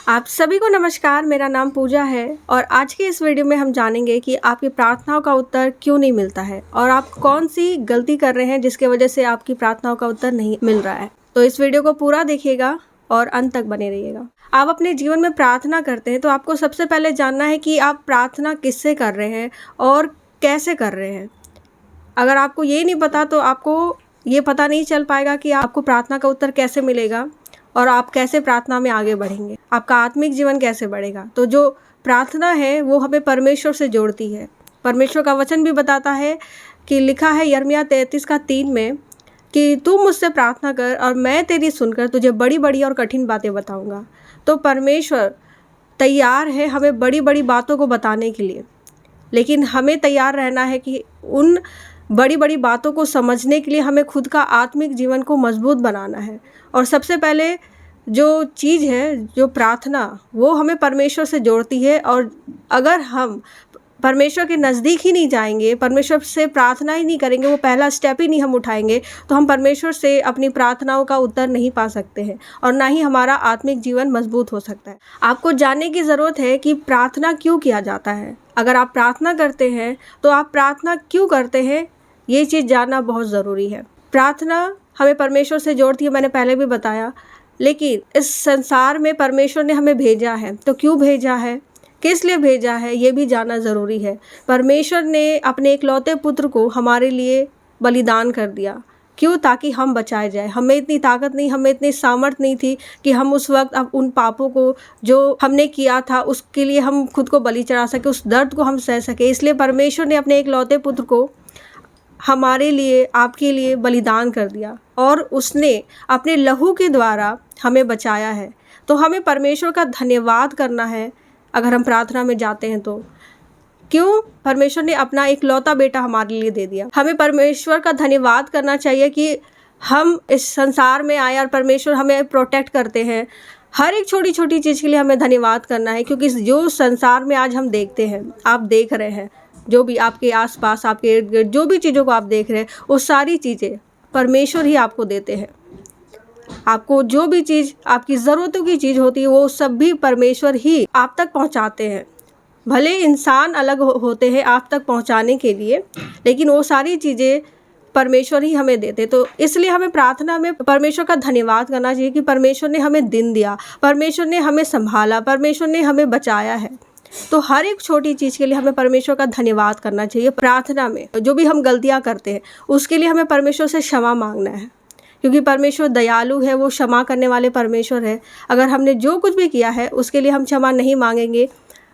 आप सभी को नमस्कार। मेरा नाम पूजा है और आज की इस वीडियो में हम जानेंगे कि आपकी प्रार्थनाओं का उत्तर क्यों नहीं मिलता है और आप कौन सी गलती कर रहे हैं जिसके वजह से आपकी प्रार्थनाओं का उत्तर नहीं मिल रहा है। तो इस वीडियो को पूरा देखिएगा और अंत तक बने रहिएगा। आप अपने जीवन में प्रार्थना करते हैं तो आपको सबसे पहले जानना है कि आप प्रार्थना किससे कर रहे हैं और कैसे कर रहे हैं। अगर आपको ये नहीं पता तो आपको ये पता नहीं चल पाएगा कि आपको प्रार्थना का उत्तर कैसे मिलेगा और आप कैसे प्रार्थना में आगे बढ़ेंगे, आपका आत्मिक जीवन कैसे बढ़ेगा। तो जो प्रार्थना है वो हमें परमेश्वर से जोड़ती है। परमेश्वर का वचन भी बताता है कि लिखा है यिर्मयाह 33:3 में कि तू मुझसे प्रार्थना कर और मैं तेरी सुनकर तुझे बड़ी बड़ी और कठिन बातें बताऊंगा। तो परमेश्वर तैयार है हमें बड़ी बड़ी बातों को बताने के लिए, लेकिन हमें तैयार रहना है कि उन बड़ी बड़ी बातों को समझने के लिए हमें खुद का आत्मिक जीवन को मजबूत बनाना है। और सबसे पहले जो चीज़ है, जो प्रार्थना, वो हमें परमेश्वर से जोड़ती है। और अगर हम परमेश्वर के नज़दीक ही नहीं जाएंगे, परमेश्वर से प्रार्थना ही नहीं करेंगे, वो पहला स्टेप ही नहीं हम उठाएंगे, तो हम परमेश्वर से अपनी प्रार्थनाओं का उत्तर नहीं पा सकते हैं और ना ही हमारा आत्मिक जीवन मजबूत हो सकता है। आपको जानने की ज़रूरत है कि प्रार्थना क्यों किया जाता है। अगर आप प्रार्थना करते हैं तो आप प्रार्थना क्यों करते हैं, ये चीज़ जानना बहुत ज़रूरी है। प्रार्थना हमें परमेश्वर से जोड़ती है, मैंने पहले भी बताया, लेकिन इस संसार में परमेश्वर ने हमें भेजा है तो क्यों भेजा है, किस लिए भेजा है, ये भी जानना ज़रूरी है। परमेश्वर ने अपने इकलौते पुत्र को हमारे लिए बलिदान कर दिया। क्यों? ताकि हम बचाए जाए। हमें इतनी ताकत नहीं, हमें इतनी सामर्थ नहीं थी कि हम उस वक्त अब उन पापों को जो हमने किया था उसके लिए हम खुद को बलि चढ़ा सके, उस दर्द को हम सह सके। इसलिए परमेश्वर ने अपने इकलौते पुत्र को हमारे लिए, आपके लिए बलिदान कर दिया और उसने अपने लहू के द्वारा हमें बचाया है। तो हमें परमेश्वर का धन्यवाद करना है अगर हम प्रार्थना में जाते हैं तो। क्यों? परमेश्वर ने अपना इकलौता बेटा हमारे लिए दे दिया। हमें परमेश्वर का धन्यवाद करना चाहिए कि हम इस संसार में आए और परमेश्वर हमें प्रोटेक्ट करते हैं। हर एक छोटी छोटी चीज़ के लिए हमें धन्यवाद करना है, क्योंकि जो संसार में आज हम देखते हैं, आप देख रहे हैं, जो भी आपके आसपास, आपके इर्द गिर्द जो भी चीज़ों को आप देख रहे हैं, वो सारी चीज़ें परमेश्वर ही आपको देते हैं। आपको जो भी चीज़, आपकी ज़रूरतों की चीज़ होती है, वो सब भी परमेश्वर ही आप तक पहुंचाते हैं। भले इंसान अलग होते हैं आप तक पहुंचाने के लिए, लेकिन वो सारी चीज़ें परमेश्वर ही हमें देते। तो इसलिए हमें प्रार्थना में परमेश्वर का धन्यवाद करना चाहिए कि परमेश्वर ने हमें दिन दिया, परमेश्वर ने हमें संभाला, परमेश्वर ने हमें बचाया है। तो हर एक छोटी चीज़ के लिए हमें परमेश्वर का धन्यवाद करना चाहिए। प्रार्थना में जो भी हम गलतियां करते हैं उसके लिए हमें परमेश्वर से क्षमा मांगना है, क्योंकि परमेश्वर दयालु है, वो क्षमा करने वाले परमेश्वर है। अगर हमने जो कुछ भी किया है उसके लिए हम क्षमा नहीं मांगेंगे,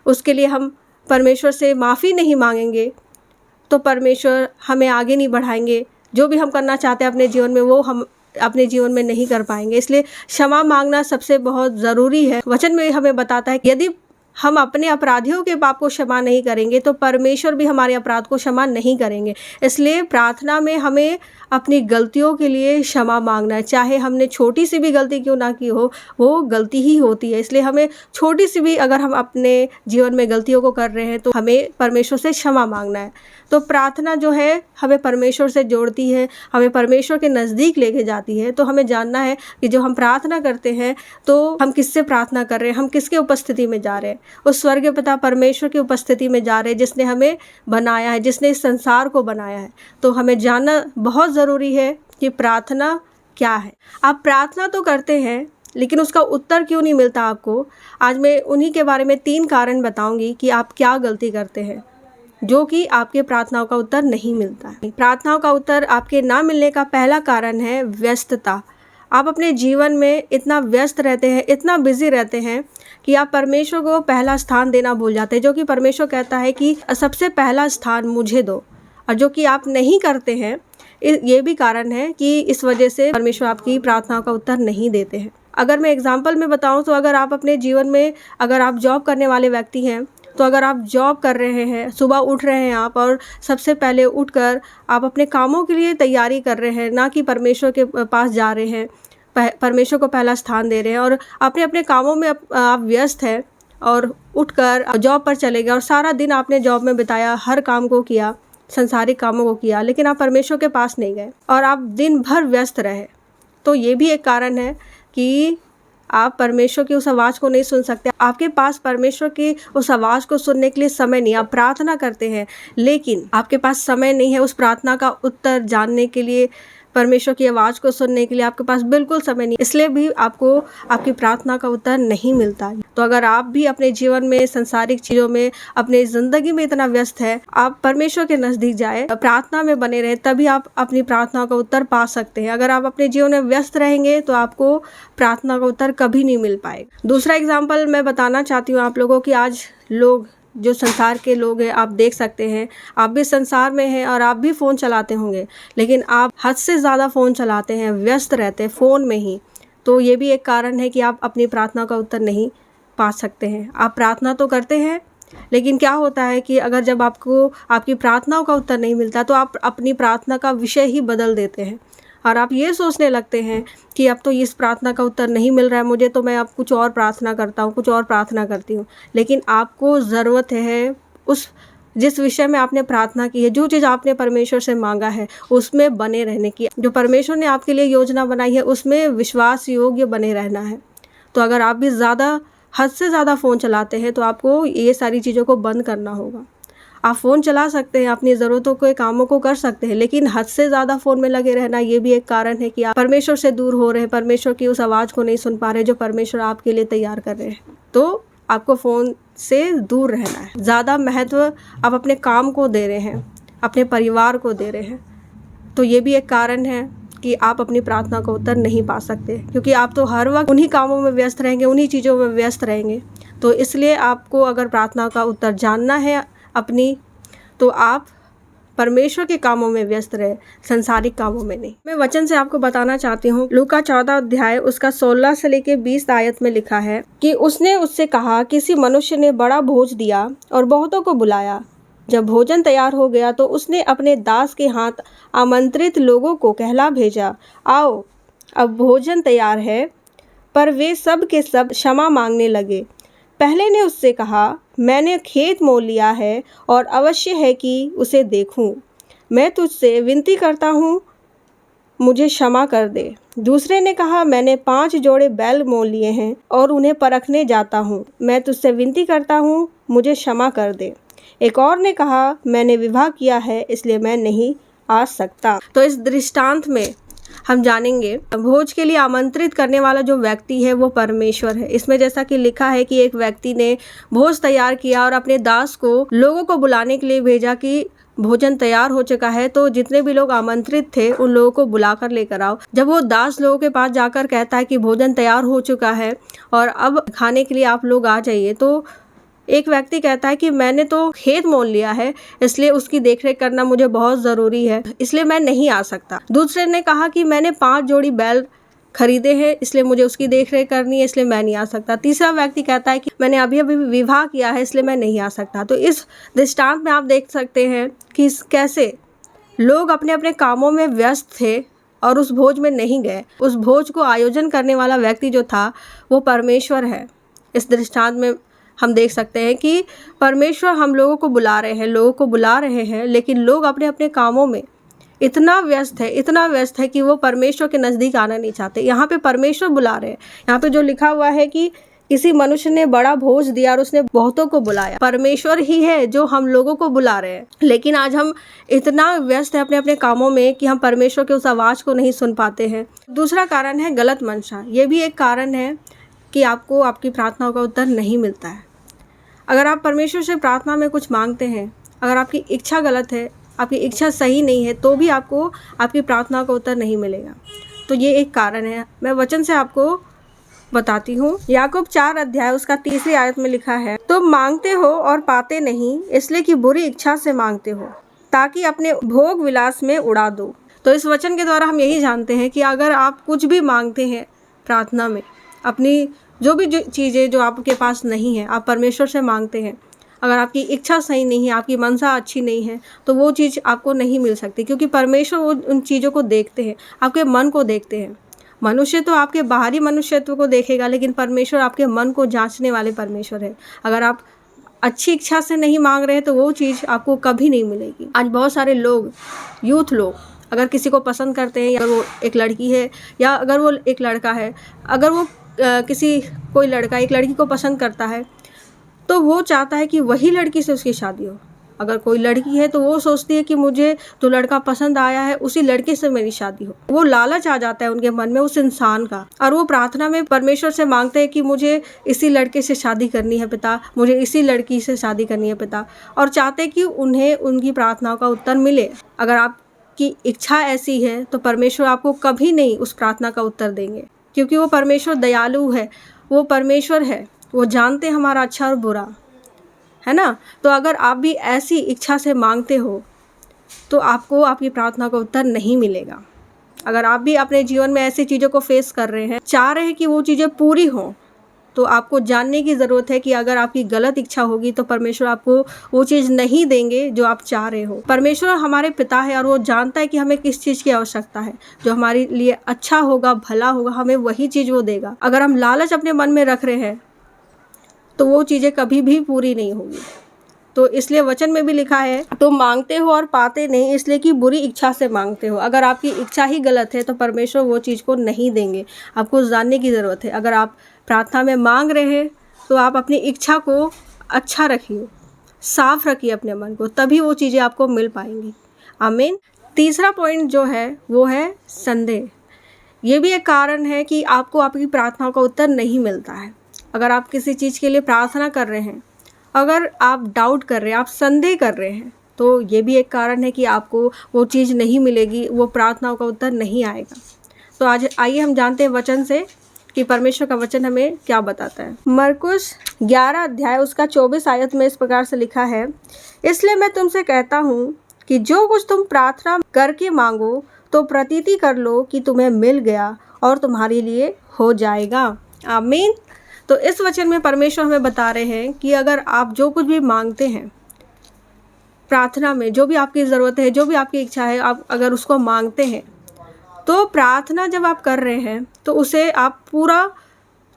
उसके लिए हम परमेश्वर से माफ़ी नहीं मांगेंगे, तो परमेश्वर हमें आगे नहीं बढ़ाएंगे। जो भी हम करना चाहते हैं अपने जीवन में, वो हम अपने जीवन में नहीं कर पाएंगे। इसलिए क्षमा मांगना सबसे बहुत ज़रूरी है। वचन में हमें बताता है कि यदि हम अपने अपराधियों के पाप को क्षमा नहीं करेंगे तो परमेश्वर भी हमारे अपराध को क्षमा नहीं करेंगे। इसलिए प्रार्थना में हमें अपनी गलतियों के लिए क्षमा मांगना है। चाहे हमने छोटी सी भी गलती क्यों ना की हो, वो गलती ही होती है। इसलिए हमें छोटी सी भी, अगर हम अपने जीवन में गलतियों को कर रहे हैं तो हमें परमेश्वर से क्षमा मांगना है। तो प्रार्थना जो है हमें परमेश्वर से जोड़ती है, हमें परमेश्वर के नज़दीक लेके जाती है। तो हमें जानना है कि जो हम प्रार्थना करते हैं तो हम किससे प्रार्थना कर रहे हैं, हम किसके उपस्थिति में जा रहे हैं। उस स्वर्गीय पिता परमेश्वर की उपस्थिति में जा रहे हैं, जिसने हमें बनाया है, जिसने इस संसार को बनाया है। तो हमें जानना बहुत ज़रूरी है कि प्रार्थना क्या है। आप प्रार्थना तो करते हैं लेकिन उसका उत्तर क्यों नहीं मिलता आपको। आज मैं उन्हीं के बारे में 3 कारण बताऊंगी कि आप क्या गलती करते हैं जो कि आपके प्रार्थनाओं का उत्तर नहीं मिलता है। प्रार्थनाओं का उत्तर आपके ना मिलने का पहला कारण है व्यस्तता। आप अपने जीवन में इतना व्यस्त रहते हैं, इतना बिजी रहते हैं कि आप परमेश्वर को पहला स्थान देना भूल जाते हैं। जो कि परमेश्वर कहता है कि सबसे पहला स्थान मुझे दो, और जो कि आप नहीं करते हैं, ये भी कारण है कि इस वजह से परमेश्वर आपकी प्रार्थनाओं का उत्तर नहीं देते हैं। अगर मैं एग्जाम्पल में बताऊं तो अगर आप अपने जीवन में, अगर आप जॉब करने वाले व्यक्ति हैं, तो अगर आप जॉब कर रहे हैं, सुबह उठ रहे हैं आप और सबसे पहले उठकर आप अपने कामों के लिए तैयारी कर रहे हैं, ना कि परमेश्वर के पास जा रहे हैं, परमेश्वर को पहला स्थान दे रहे हैं और अपने अपने कामों में आप व्यस्त हैं और उठकर जॉब पर चले गए और सारा दिन आपने जॉब में बिताया, हर काम को किया, संसारिक कामों को किया, लेकिन आप परमेश्वर के पास नहीं गए और आप दिन भर व्यस्त रहे, तो ये भी एक कारण है कि आप परमेश्वर की उस आवाज़ को नहीं सुन सकते। आपके पास परमेश्वर की उस आवाज़ को सुनने के लिए समय नहीं। आप प्रार्थना करते हैं लेकिन आपके पास समय नहीं है उस प्रार्थना का उत्तर जानने के लिए, परमेश्वर की आवाज़ को सुनने के लिए आपके पास बिल्कुल समय नहीं, इसलिए भी आपको आपकी प्रार्थना का उत्तर नहीं मिलता। तो अगर आप भी अपने जीवन में, सांसारिक चीज़ों में, अपने ज़िंदगी में इतना व्यस्त है, आप परमेश्वर के नज़दीक जाए, प्रार्थना में बने रहे, तभी आप अपनी प्रार्थना का उत्तर पा सकते हैं। अगर आप अपने जीवन में व्यस्त रहेंगे तो आपको प्रार्थना का उत्तर कभी नहीं मिल पाएगा। दूसरा एग्जाम्पल मैं बताना चाहती हूँ आप लोगों की। आज लोग, जो संसार के लोग हैं, आप देख सकते हैं, आप भी संसार में हैं और आप भी फ़ोन चलाते होंगे, लेकिन आप हद से ज़्यादा फ़ोन चलाते हैं, व्यस्त रहते हैं फ़ोन में ही। तो ये भी एक कारण है कि आप अपनी प्रार्थना का उत्तर नहीं पा सकते हैं। आप प्रार्थना तो करते हैं, लेकिन क्या होता है कि अगर जब आपको आपकी प्रार्थनाओं का उत्तर नहीं मिलता तो आप अपनी प्रार्थना का विषय ही बदल देते हैं और आप ये सोचने लगते हैं कि अब तो इस प्रार्थना का उत्तर नहीं मिल रहा है मुझे, तो मैं अब कुछ और प्रार्थना करता हूँ, कुछ और प्रार्थना करती हूँ। लेकिन आपको ज़रूरत है उस जिस विषय में आपने प्रार्थना की है, जो चीज़ आपने परमेश्वर से मांगा है, उसमें बने रहने की। जो परमेश्वर ने आपके लिए योजना बनाई है उसमें विश्वास योग्य बने रहना है। तो अगर आप भी हद से ज़्यादा फ़ोन चलाते हैं तो आपको ये सारी चीज़ों को बंद करना होगा। आप फ़ोन चला सकते हैं, अपनी ज़रूरतों के कामों को कर सकते हैं, लेकिन हद से ज़्यादा फ़ोन में लगे रहना ये भी एक कारण है कि आप परमेश्वर से दूर हो रहे हैं, परमेश्वर की उस आवाज़ को नहीं सुन पा रहे जो परमेश्वर आपके लिए तैयार कर रहे हैं। तो आपको फ़ोन से दूर रहना है। ज़्यादा महत्व आप अपने काम को दे रहे हैं, अपने परिवार को दे रहे हैं, तो ये भी एक कारण है कि आप अपनी प्रार्थना का उत्तर नहीं पा सकते, क्योंकि आप तो हर वक्त उन्हीं कामों में व्यस्त रहेंगे, उन्हीं चीज़ों में व्यस्त रहेंगे। तो इसलिए आपको अगर प्रार्थना का उत्तर जानना है अपनी, तो आप परमेश्वर के कामों में व्यस्त रहे, संसारिक कामों में नहीं। मैं वचन से आपको बताना चाहती हूँ, लूका 14 अध्याय उसका 16 से लेके 20 आयत में लिखा है कि उसने उससे कहा, किसी मनुष्य ने बड़ा भोज दिया और बहुतों को बुलाया। जब भोजन तैयार हो गया तो उसने अपने दास के हाथ आमंत्रित लोगों को कहला भेजा, आओ अब भोजन तैयार है। पर वे सब के सब क्षमा मांगने लगे। पहले ने उससे कहा, मैंने खेत मोल लिया है और अवश्य है कि उसे देखूं। मैं तुझसे विनती करता हूँ, मुझे क्षमा कर दे। दूसरे ने कहा, मैंने 5 जोड़े बैल मोल लिए हैं और उन्हें परखने जाता हूँ। मैं तुझसे विनती करता हूँ, मुझे क्षमा कर दे। एक और ने कहा, मैंने विवाह किया है इसलिए मैं नहीं आ सकता। तो इस दृष्टांत में हम जानेंगे भोज के लिए आमंत्रित करने वाला जो व्यक्ति है वो परमेश्वर है। इसमें जैसा कि लिखा है कि एक व्यक्ति ने भोज तैयार किया और अपने दास को लोगों को बुलाने के लिए भेजा कि भोजन तैयार हो चुका है, तो जितने भी लोग आमंत्रित थे उन लोगों को बुलाकर लेकर आओ। जब वो दास लोगों के पास जाकर कहता है कि भोजन तैयार हो चुका है और अब खाने के लिए आप लोग आ जाइए, तो एक व्यक्ति कहता है कि मैंने तो खेत मोल लिया है, इसलिए उसकी देखरेख करना मुझे बहुत ज़रूरी है, इसलिए मैं नहीं आ सकता। दूसरे ने कहा कि मैंने 5 जोड़ी बैल खरीदे हैं, इसलिए मुझे उसकी देखरेख करनी है, इसलिए मैं नहीं आ सकता। तीसरा व्यक्ति कहता है कि मैंने अभी अभी विवाह किया है, इसलिए मैं नहीं आ सकता। तो इस दृष्टांत में आप देख सकते हैं कि कैसे लोग अपने अपने कामों में व्यस्त थे और उस भोज में नहीं गए। उस भोज को आयोजन करने वाला व्यक्ति जो था वो परमेश्वर है। इस दृष्टांत में हम देख सकते हैं कि परमेश्वर हम लोगों को बुला रहे हैं, लेकिन लोग अपने अपने कामों में इतना व्यस्त है कि वो परमेश्वर के नज़दीक आना नहीं चाहते। यहाँ पे परमेश्वर बुला रहे हैं। यहाँ पे जो लिखा हुआ है कि किसी मनुष्य ने बड़ा भोज दिया और उसने बहुतों को बुलाया। परमेश्वर ही है जो हम लोगों को बुला रहे हैं, लेकिन आज हम इतना व्यस्त है अपने अपने कामों में कि हम परमेश्वर के उस आवाज़ को नहीं सुन पाते हैं। दूसरा कारण है गलत मंशा। ये भी एक कारण है कि आपको आपकी प्रार्थनाओं का उत्तर नहीं मिलता है। अगर आप परमेश्वर से प्रार्थना में कुछ मांगते हैं, अगर आपकी इच्छा गलत है, आपकी इच्छा सही नहीं है, तो भी आपको आपकी प्रार्थना का उत्तर नहीं मिलेगा। तो ये एक कारण है। मैं वचन से आपको बताती हूँ। याकूब 4 अध्याय उसका 3 आयत में लिखा है, तो मांगते हो और पाते नहीं, इसलिए कि बुरी इच्छा से मांगते हो, ताकि अपने भोग विलास में उड़ा दो। तो इस वचन के द्वारा हम यही जानते हैं कि अगर आप कुछ भी मांगते हैं प्रार्थना में, अपनी जो भी चीज़ें जो आपके पास नहीं है, आप परमेश्वर से मांगते हैं, अगर आपकी इच्छा सही नहीं है, आपकी मनसा अच्छी नहीं है, तो वो चीज़ आपको नहीं मिल सकती, क्योंकि परमेश्वर वो उन चीज़ों को देखते हैं, आपके मन को देखते हैं। मनुष्य तो आपके बाहरी मनुष्यत्व को देखेगा, लेकिन परमेश्वर आपके मन को जांचने वाले परमेश्वर है। अगर आप अच्छी इच्छा से नहीं मांग रहे हैं तो वो चीज़ आपको कभी नहीं मिलेगी। आज बहुत सारे लोग, यूथ लोग, अगर किसी को पसंद करते हैं, या अगर वो एक लड़की है या अगर वो एक लड़का है, अगर वो किसी कोई लड़का एक लड़की को पसंद करता है तो वो चाहता है कि वही लड़की से उसकी शादी हो। अगर कोई लड़की है तो वो सोचती है कि मुझे जो लड़का पसंद आया है उसी लड़के से मेरी शादी हो। वो लालच आ जाता है उनके मन में उस इंसान का, और वो प्रार्थना में परमेश्वर से मांगते हैं कि मुझे इसी लड़के से शादी करनी है पिता, मुझे इसी लड़की से शादी करनी है पिता, और चाहते कि उन्हें उनकी प्रार्थनाओं का उत्तर मिले। अगर आपकी इच्छा ऐसी है तो परमेश्वर आपको कभी नहीं उस प्रार्थना का उत्तर देंगे, क्योंकि वो परमेश्वर दयालु है, वो परमेश्वर है, वो जानते हैं हमारा अच्छा और बुरा, है ना। तो अगर आप भी ऐसी इच्छा से मांगते हो तो आपको आपकी प्रार्थना का उत्तर नहीं मिलेगा। अगर आप भी अपने जीवन में ऐसी चीज़ों को फेस कर रहे हैं, चाह रहे हैं कि वो चीज़ें पूरी हों, तो आपको जानने की ज़रूरत है कि अगर आपकी गलत इच्छा होगी तो परमेश्वर आपको वो चीज़ नहीं देंगे जो आप चाह रहे हो। परमेश्वर हमारे पिता है और वो जानता है कि हमें किस चीज़ की आवश्यकता है, जो हमारे लिए अच्छा होगा, भला होगा, हमें वही चीज़ वो देगा। अगर हम लालच अपने मन में रख रहे हैं तो वो चीज़ें कभी भी पूरी नहीं होगी। तो इसलिए वचन में भी लिखा है, तो मांगते हो और पाते नहीं, इसलिए कि बुरी इच्छा से मांगते हो। अगर आपकी इच्छा ही गलत है तो परमेश्वर वो चीज़ को नहीं देंगे। आपको जानने की ज़रूरत है। अगर आप प्रार्थना में मांग रहे हैं तो आप अपनी इच्छा को अच्छा रखिए, साफ रखिए अपने मन को, तभी वो चीज़ें आपको मिल पाएंगी। आमीन। तीसरा पॉइंट जो है वो है संदेह। ये भी एक कारण है कि आपको आपकी प्रार्थनाओं का उत्तर नहीं मिलता है। अगर आप किसी चीज़ के लिए प्रार्थना कर रहे हैं, अगर आप डाउट कर रहे हैं, आप संदेह कर रहे हैं, तो ये भी एक कारण है कि आपको वो चीज़ नहीं मिलेगी, वो प्रार्थनाओं का उत्तर नहीं आएगा। तो आज आइए हम जानते हैं वचन से कि परमेश्वर का वचन हमें क्या बताता है। मरकुस 11 अध्याय उसका 24 आयत में इस प्रकार से लिखा है, इसलिए मैं तुमसे कहता हूँ कि जो कुछ तुम प्रार्थना करके मांगो तो प्रतीति कर लो कि तुम्हें मिल गया और तुम्हारे लिए हो जाएगा। आमीन। तो इस वचन में परमेश्वर हमें बता रहे हैं कि अगर आप जो कुछ भी मांगते हैं प्रार्थना में, जो भी आपकी ज़रूरत है, जो भी आपकी इच्छा है, आप अगर उसको मांगते हैं तो प्रार्थना जब आप कर रहे हैं तो उसे आप पूरा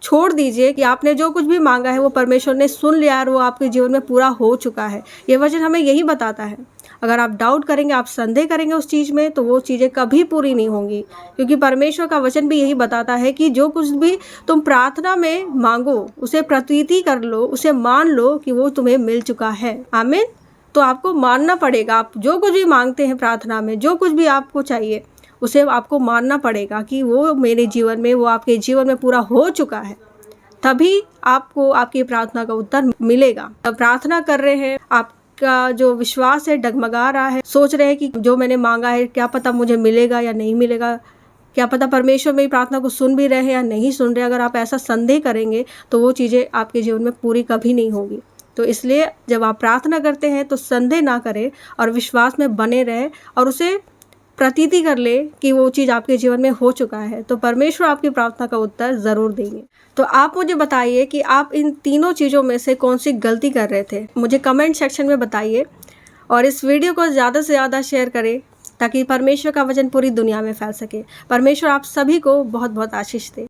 छोड़ दीजिए कि आपने जो कुछ भी मांगा है वो परमेश्वर ने सुन लिया और वो आपके जीवन में पूरा हो चुका है। ये वचन हमें यही बताता है। अगर आप डाउट करेंगे, आप संदेह करेंगे उस चीज़ में, तो वो चीज़ें कभी पूरी नहीं होंगी, क्योंकि परमेश्वर का वचन भी यही बताता है कि जो कुछ भी तुम प्रार्थना में मांगो उसे प्रतीति कर लो, उसे मान लो कि वो तुम्हें मिल चुका है। आमीन। तो आपको मानना पड़ेगा। आप जो कुछ भी मांगते हैं प्रार्थना में, जो कुछ भी आपको चाहिए, उसे आपको मानना पड़ेगा कि वो मेरे जीवन में, वो आपके जीवन में पूरा हो चुका है, तभी आपको आपकी प्रार्थना का उत्तर मिलेगा। अब प्रार्थना कर रहे हैं, आपका जो विश्वास है डगमगा रहा है, सोच रहे हैं कि जो मैंने मांगा है क्या पता मुझे मिलेगा या नहीं मिलेगा, क्या पता परमेश्वर मेरी प्रार्थना को सुन भी रहे हैं या नहीं सुन रहे। अगर आप ऐसा संदेह करेंगे तो वो चीज़ें आपके जीवन में पूरी कभी नहीं होगी। तो इसलिए जब आप प्रार्थना करते हैं तो संदेह ना करें और विश्वास में बने रहें और उसे प्रतीति कर ले कि वो चीज़ आपके जीवन में हो चुका है, तो परमेश्वर आपकी प्रार्थना का उत्तर ज़रूर देंगे। तो आप मुझे बताइए कि आप इन तीनों चीज़ों में से कौन सी गलती कर रहे थे, मुझे कमेंट सेक्शन में बताइए, और इस वीडियो को ज़्यादा से ज़्यादा शेयर करें ताकि परमेश्वर का वचन पूरी दुनिया में फैल सके। परमेश्वर आप सभी को बहुत बहुत आशीष दे।